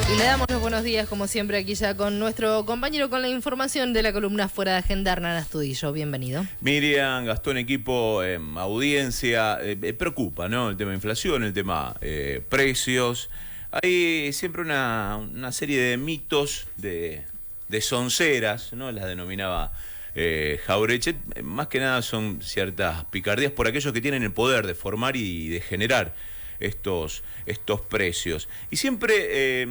Y le damos los buenos días, como siempre, aquí ya con nuestro compañero con la información de la columna Fuera de Agenda, Hernán Astudillo. Bienvenido. Miriam, Gastón, equipo, audiencia, preocupa, ¿no? El tema inflación, el tema precios. Hay siempre una serie de mitos, de sonceras, ¿no? Las denominaba Jauretche. Más que nada son ciertas picardías por aquellos que tienen el poder de formar y de generar estos precios. Y siempre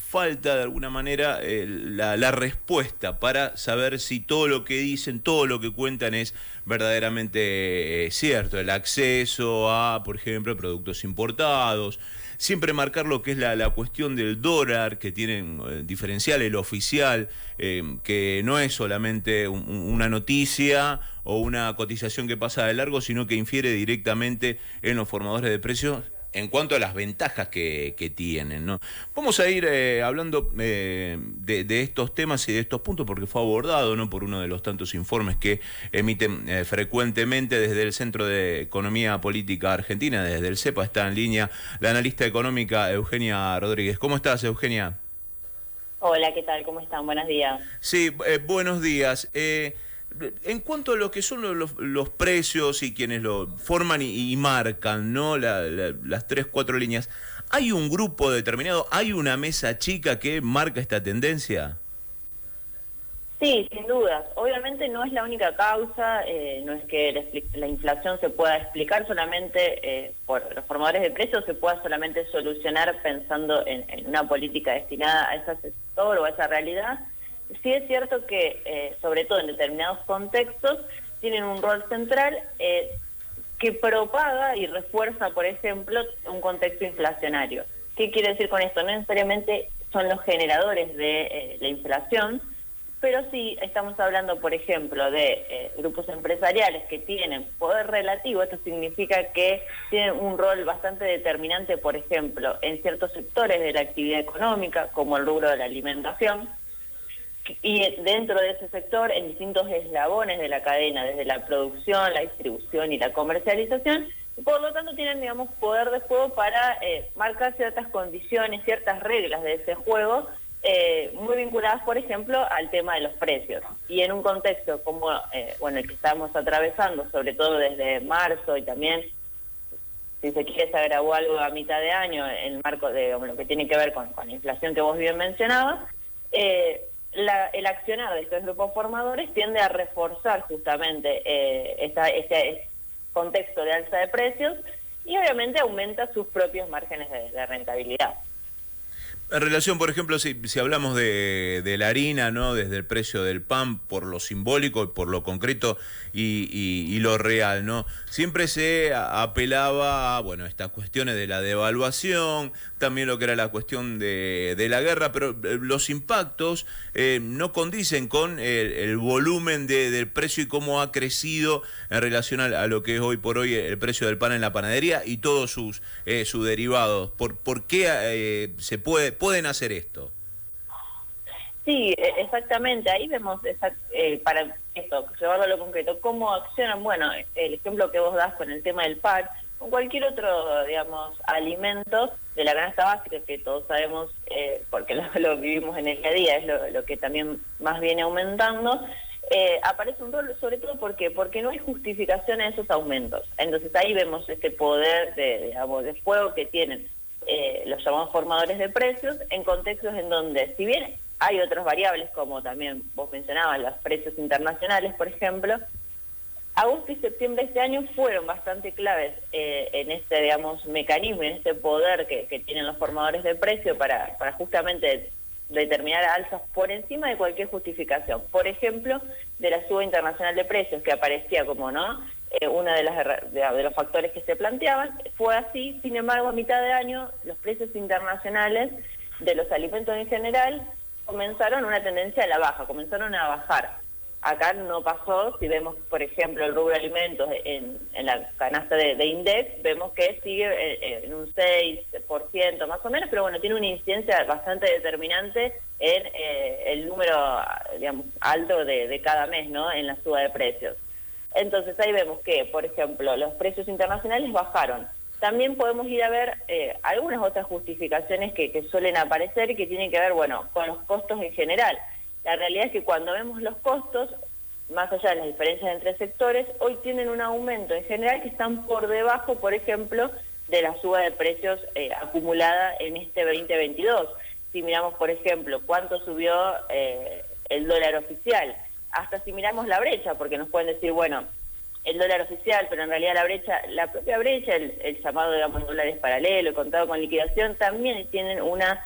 falta de alguna manera la respuesta para saber si todo lo que dicen, todo lo que cuentan es verdaderamente cierto. El acceso a, por ejemplo, productos importados. Siempre marcar lo que es la cuestión del dólar, que tienen diferencial, el oficial, que no es solamente una noticia o una cotización que pasa de largo, sino que infiere directamente en los formadores de precios en cuanto a las ventajas que tienen, ¿no? Vamos a ir hablando de estos temas y de estos puntos porque fue abordado, ¿no?, por uno de los tantos informes que emiten frecuentemente desde el Centro de Economía Política Argentina, desde el CEPA. Está en línea la analista económica Eugenia Rodríguez. ¿Cómo estás, Eugenia? Hola, ¿qué tal? ¿Cómo están? Buenos días. Sí, buenos días. En cuanto a lo que son los precios y quienes lo forman y marcan, ¿no?, las 3-4 líneas, ¿hay un grupo determinado, hay una mesa chica que marca esta tendencia? Sí, sin dudas. Obviamente no es la única causa, no es que la inflación se pueda explicar solamente por los formadores de precios, se pueda solamente solucionar pensando en una política destinada a ese sector o a esa realidad. Sí es cierto que, sobre todo en determinados contextos, tienen un rol central que propaga y refuerza, por ejemplo, un contexto inflacionario. ¿Qué quiere decir con esto? No necesariamente son los generadores de la inflación, pero sí estamos hablando, por ejemplo, de grupos empresariales que tienen poder relativo. Esto significa que tienen un rol bastante determinante, por ejemplo, en ciertos sectores de la actividad económica, como el rubro de la alimentación, y dentro de ese sector, en distintos eslabones de la cadena, desde la producción, la distribución y la comercialización, y por lo tanto tienen, digamos, poder de juego para marcar ciertas condiciones, ciertas reglas de ese juego, muy vinculadas, por ejemplo, al tema de los precios. Y en un contexto como el que estamos atravesando, sobre todo desde marzo, y también, si se quiere, se agravó algo a mitad de año en el marco de lo que tiene que ver con la inflación que vos bien mencionabas, el accionar de estos grupos formadores tiende a reforzar justamente este contexto de alza de precios y obviamente aumenta sus propios márgenes de rentabilidad. En relación, por ejemplo, si hablamos de la harina, ¿no?, desde el precio del pan, por lo simbólico, por lo concreto y lo real, ¿no? Siempre se apelaba a, estas cuestiones de la devaluación, también lo que era la cuestión de la guerra, pero los impactos no condicen con el volumen del precio y cómo ha crecido en relación a lo que es hoy por hoy el precio del pan en la panadería y todos sus derivados. ¿Por qué pueden hacer esto? Sí, exactamente. Ahí vemos, para esto, llevarlo a lo concreto, cómo accionan. Bueno, el ejemplo que vos das con el tema del pan, con cualquier otro, digamos, alimento de la canasta básica, que todos sabemos, porque lo vivimos en el día a día, es lo que también más viene aumentando, aparece un rol, sobre todo, porque no hay justificación a esos aumentos. Entonces ahí vemos este poder de fuego que tienen los llamados formadores de precios en contextos en donde, si bien hay otras variables, como también vos mencionabas, los precios internacionales, por ejemplo, agosto y septiembre de este año fueron bastante claves en este, digamos, mecanismo, en este poder que tienen los formadores de precios para justamente determinar alzas por encima de cualquier justificación. Por ejemplo, de la suba internacional de precios, que aparecía como, ¿no?, uno de los factores que se planteaban. Fue así. Sin embargo, a mitad de año, los precios internacionales de los alimentos en general comenzaron una tendencia a la baja, comenzaron a bajar. Acá no pasó. Si vemos, por ejemplo, el rubro de alimentos en la canasta de Index, vemos que sigue en un 6% más o menos, pero bueno, tiene una incidencia bastante determinante en el número, digamos, alto de cada mes, ¿no?, en la suba de precios. Entonces ahí vemos que, por ejemplo, los precios internacionales bajaron. también podemos ir a ver algunas otras justificaciones que suelen aparecer y que tienen que ver, bueno, con los costos en general. La realidad es que cuando vemos los costos, más allá de las diferencias entre sectores, hoy tienen un aumento en general que están por debajo, por ejemplo, de la suba de precios acumulada en este 2022. Si miramos, por ejemplo, cuánto subió el dólar oficial, hasta si miramos la brecha, porque nos pueden decir, bueno, el dólar oficial, pero en realidad la propia brecha, el llamado, digamos, dólares paralelos, el contado con liquidación, también tienen una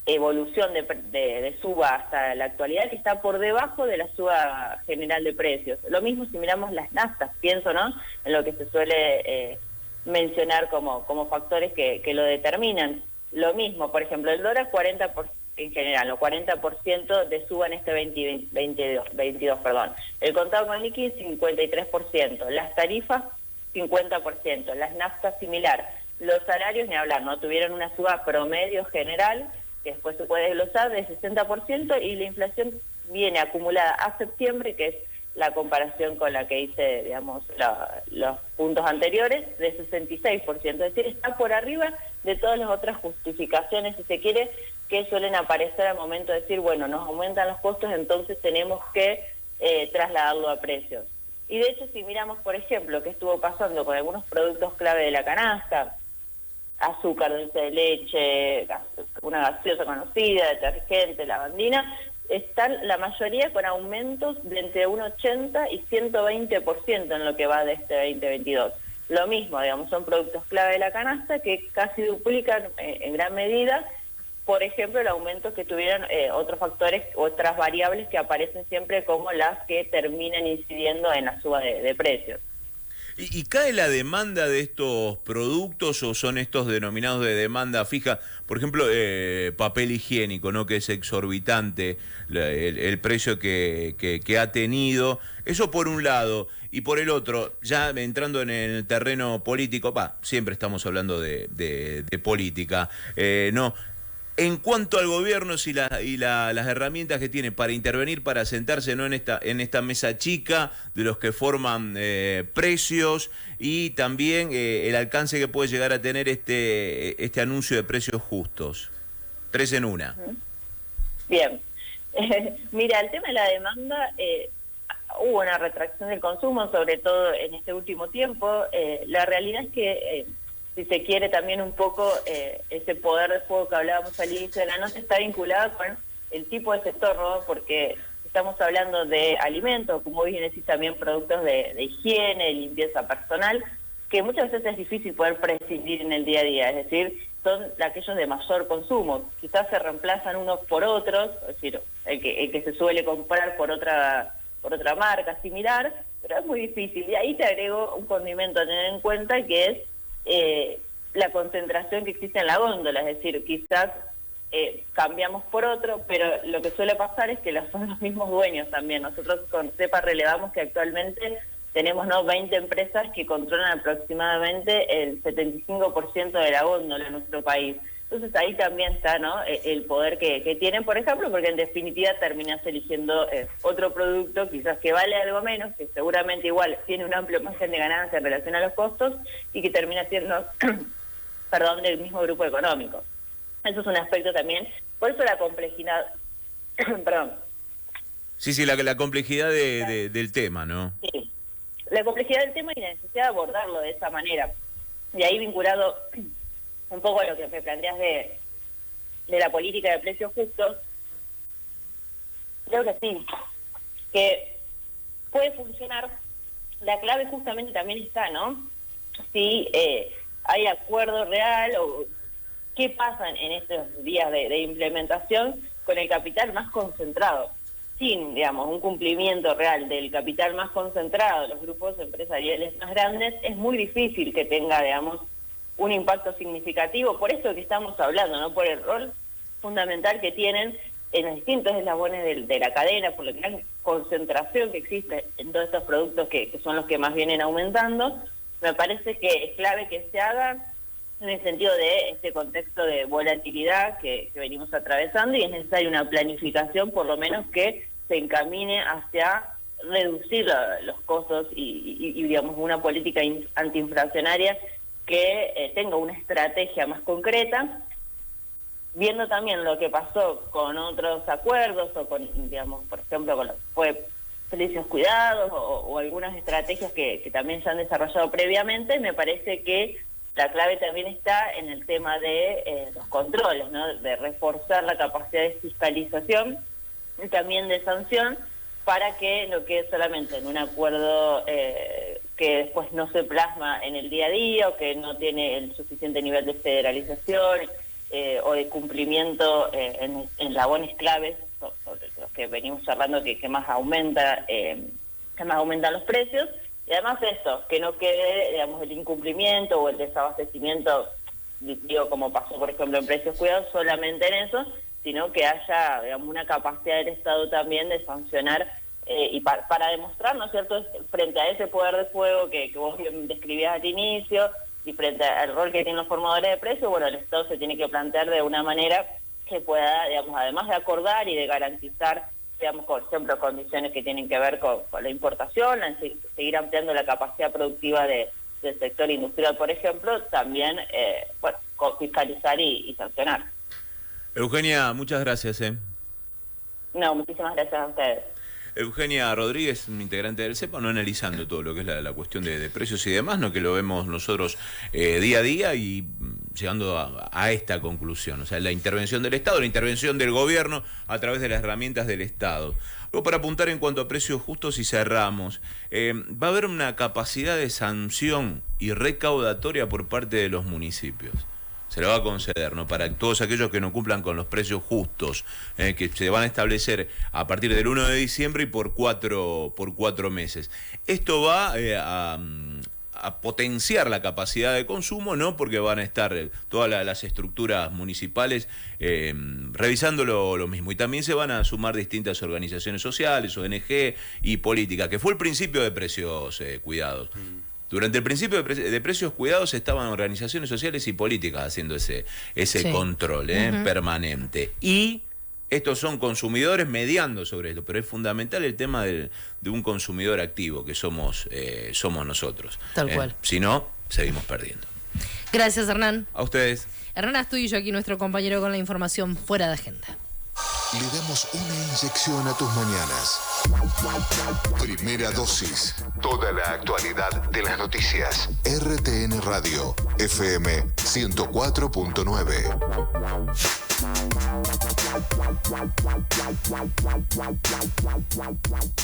evolución de suba hasta la actualidad que está por debajo de la suba general de precios. Lo mismo si miramos las naftas, pienso, ¿no?, en lo que se suele mencionar como factores que lo determinan. Lo mismo, por ejemplo, el dólar 40% en general, o 40% de suba en este 2022, perdón. El contado con liqui 53%, las tarifas 50%, las naftas similar. Los salarios, ni hablar, no tuvieron una suba promedio general, que después se puede desglosar, de 60%, y la inflación viene acumulada a septiembre, que es la comparación con la que hice, digamos, los puntos anteriores, de 66%. Es decir, está por arriba de todas las otras justificaciones, si se quiere, que suelen aparecer al momento de decir, bueno, nos aumentan los costos, entonces tenemos que trasladarlo a precios. Y de hecho, si miramos, por ejemplo, qué estuvo pasando con algunos productos clave de la canasta, azúcar, dulce de leche, una gaseosa conocida, detergente, lavandina, están la mayoría con aumentos de entre un 80 y 120% en lo que va de este 2022. Lo mismo, digamos, son productos clave de la canasta que casi duplican en gran medida, por ejemplo, el aumento que tuvieron otros factores, otras variables que aparecen siempre como las que terminan incidiendo en la suba de precios. ¿Y cae la demanda de estos productos o son estos denominados de demanda fija? Por ejemplo, papel higiénico, ¿no?, que es exorbitante el precio que ha tenido. Eso por un lado. Y por el otro, ya entrando en el terreno político, siempre estamos hablando de política, ¿no? En cuanto al gobierno y las herramientas que tiene para intervenir, para sentarse, ¿no?, en esta mesa chica de los que forman precios, y también el alcance que puede llegar a tener este anuncio de precios justos. 3 en 1. Bien. Mira, el tema de la demanda, hubo una retracción del consumo, sobre todo en este último tiempo. La realidad es que si se quiere, también un poco ese poder de fuego que hablábamos al inicio de la nota está vinculado con el tipo de sector, ¿no? Porque estamos hablando de alimentos, como bien decís, también productos de higiene, de limpieza personal, que muchas veces es difícil poder prescindir en el día a día, es decir, son aquellos de mayor consumo. Quizás se reemplazan unos por otros, es decir, el que se suele comprar por otra marca similar, pero es muy difícil. Y ahí te agrego un condimento a tener en cuenta, que es la concentración que existe en la góndola, es decir, quizás cambiamos por otro, pero lo que suele pasar es que son los mismos dueños también. Nosotros con CEPA relevamos que actualmente tenemos 20 empresas que controlan aproximadamente el 75% de la góndola en nuestro país. Entonces ahí también está, ¿no?, el poder que tienen, por ejemplo, porque en definitiva terminas eligiendo otro producto, quizás que vale algo menos, que seguramente igual tiene un amplio margen de ganancia en relación a los costos, y que termina siendo, perdón, del mismo grupo económico. Eso es un aspecto también. Por eso la complejidad, perdón. Sí, la complejidad del tema, ¿no? Sí, la complejidad del tema y la necesidad de abordarlo de esa manera. Y ahí vinculado un poco a lo que me planteas de la política de precios justos, creo que sí, que puede funcionar. La clave justamente también está, ¿no?, si hay acuerdo real o qué pasa en estos días de implementación con el capital más concentrado. Sin, digamos, un cumplimiento real del capital más concentrado, los grupos empresariales más grandes, es muy difícil que tenga, digamos, un impacto significativo. Por eso que estamos hablando, ¿no?, por el rol fundamental que tienen en los distintos eslabones de la cadena, por la gran concentración que existe en todos estos productos que son los que más vienen aumentando. Me parece que es clave que se haga en el sentido de este contexto de volatilidad que venimos atravesando, y es necesaria una planificación, por lo menos, que se encamine hacia reducir los costos y digamos, una política antiinflacionaria que tenga una estrategia más concreta, viendo también lo que pasó con otros acuerdos o con, digamos, por ejemplo, con lo que fue precios cuidados o algunas estrategias que también se han desarrollado previamente. Me parece que la clave también está en el tema de los controles, ¿no? De reforzar la capacidad de fiscalización y también de sanción para que no quede solamente en un acuerdo que después no se plasma en el día a día o que no tiene el suficiente nivel de federalización o de cumplimiento en labones claves sobre los que venimos charlando que más aumentan los precios. Y además esto, que no quede, digamos, el incumplimiento o el desabastecimiento, digo, como pasó por ejemplo en precios cuidados, solamente en eso, sino que haya, digamos, una capacidad del Estado también de sancionar y para demostrar, ¿no es cierto?, frente a ese poder de fuego que vos bien describías al inicio y frente al rol que tienen los formadores de precios, bueno, el Estado se tiene que plantear de una manera que pueda, digamos, además de acordar y de garantizar, digamos, por ejemplo, condiciones que tienen que ver con la importación, seguir ampliando la capacidad productiva del sector industrial, por ejemplo, también, fiscalizar y sancionar. Eugenia, muchas gracias. No, muchísimas gracias a ustedes. Eugenia Rodríguez, integrante del CEPA, no analizando todo lo que es la cuestión de precios y demás, no que lo vemos nosotros día a día y llegando a esta conclusión. O sea, la intervención del Estado, la intervención del gobierno a través de las herramientas del Estado. Luego, para apuntar en cuanto a precios justos y cerramos, va a haber una capacidad de sanción y recaudatoria por parte de los municipios. Se lo va a conceder, ¿no? Para todos aquellos que no cumplan con los precios justos, que se van a establecer a partir del 1 de diciembre y por cuatro meses. Esto va a potenciar la capacidad de consumo, ¿no? Porque van a estar todas las estructuras municipales revisando lo mismo. Y también se van a sumar distintas organizaciones sociales, ONG y políticas, que fue el principio de precios cuidados. Durante el principio de precios cuidados estaban organizaciones sociales y políticas haciendo ese control permanente. Y estos son consumidores mediando sobre esto, pero es fundamental el tema de un consumidor activo, que somos nosotros. Tal cual. Si no, seguimos perdiendo. Gracias, Hernán. A ustedes. Hernán Astudillo, aquí nuestro compañero con la información fuera de agenda. Le damos una inyección a tus mañanas. Primera dosis. Toda la actualidad de las noticias. RTN Radio, FM 104.9.